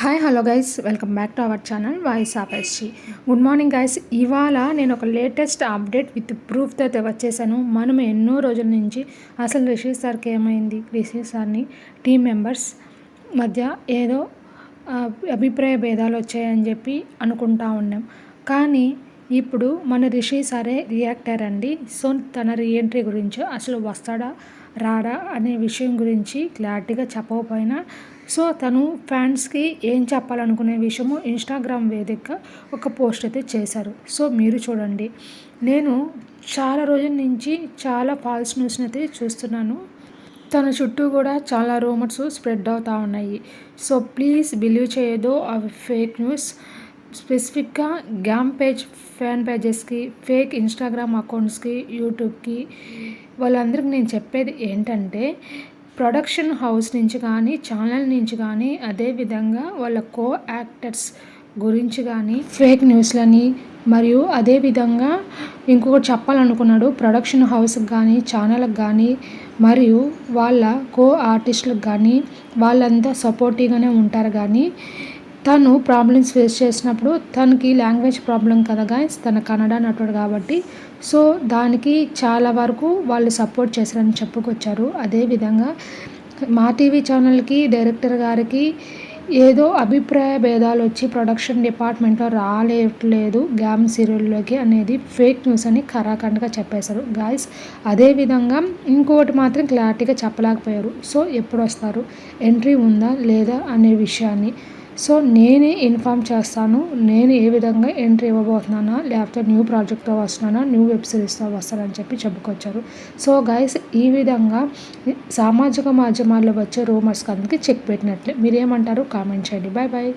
Hi hello guys, welcome back to our channel voice of SG. Good morning guys. ఇవాళ నేను ఒక latest update with ప్రూఫ్తో అయితే వచ్చేసాను. మనం ఎన్నో రోజుల నుంచి అసలు రిషి సార్కి ఏమైంది, రిషి సార్ని టీం మెంబర్స్ మధ్య ఏదో అభిప్రాయ భేదాలు వచ్చాయని చెప్పి అనుకుంటా ఉన్నాం. కానీ ఇప్పుడు మన రిషి సారే రియాక్ట్ అయ్యారండి. సో తన రీఎంట్రీ గురించి అసలు వస్తాడా రాడా అనే విషయం గురించి క్లారిటీగా చెప్పకపోయినా సో తను ఫ్యాన్స్కి ఏం చెప్పాలనుకునే విషయము ఇన్స్టాగ్రామ్ వేదికగా ఒక పోస్ట్ అయితే చేశారు. సో మీరు చూడండి. నేను చాలా రోజుల నుంచి చాలా ఫాల్స్ న్యూస్ని అయితే చూస్తున్నాను. తన చుట్టూ కూడా చాలా రూమర్స్ స్ప్రెడ్ అవుతూ ఉన్నాయి. సో ప్లీజ్ బిలీవ్ చేయొద్దు అవి ఫేక్ న్యూస్. స్పెసిఫిక్గా గ్యామ్ పేజ్ ఫ్యాన్ పేజెస్కి, ఫేక్ ఇన్స్టాగ్రామ్ అకౌంట్స్కి, యూట్యూబ్కి వాళ్ళందరికీ నేను చెప్పేది ఏంటంటే ప్రొడక్షన్ హౌస్ నుంచి కానీ, ఛానల్ నుంచి కానీ, అదేవిధంగా వాళ్ళ కో యాక్టర్స్ గురించి కానీ ఫేక్ న్యూస్లని మరియు అదేవిధంగా ఇంకొకటి చెప్పాలనుకున్నాడు. ప్రొడక్షన్ హౌస్కి కానీ, ఛానల్కి కానీ మరియు వాళ్ళ కో ఆర్టిస్టులకు కానీ వాళ్ళంతా సపోర్టివ్గానే ఉంటారు. కానీ తను ప్రాబ్లమ్స్ ఫేస్ చేసినప్పుడు తనకి లాంగ్వేజ్ ప్రాబ్లం కదా గైస్, తన కన్నడ నటుడు కాబట్టి సో దానికి చాలా వరకు వాళ్ళు సపోర్ట్ చేశారని చెప్పుకొచ్చారు. అదేవిధంగా మా టీవీ ఛానల్కి డైరెక్టర్ గారికి ఏదో అభిప్రాయ భేదాలు వచ్చి ప్రొడక్షన్ డిపార్ట్మెంట్లో రాలేట్లేదు గ్యామ్ సీరియల్లోకి అనేది ఫేక్ న్యూస్ అని ఖరాఖండ్గా చెప్పేశారు గాయస్. అదేవిధంగా ఇంకొకటి మాత్రం క్లారిటీగా చెప్పలేకపోయారు. సో ఎప్పుడు వస్తారు, ఎంట్రీ ఉందా లేదా అనే విషయాన్ని సో నేనే ఇన్ఫామ్ చేస్తాను. నేను ఏ విధంగా ఎంట్రీ ఇవ్వబోతున్నానా, లేకపోతే న్యూ ప్రాజెక్ట్తో వస్తున్నానా, న్యూ వెబ్ సిరీస్తో వస్తానని చెప్పి చెప్పుకొచ్చారు. సో గైస్ ఈ విధంగా సామాజిక మాధ్యమాల్లో వచ్చే రూమర్స్కి అందుకే చెక్ పెట్టినట్లే. మీరేమంటారు కామెంట్ చేయండి. Bye bye.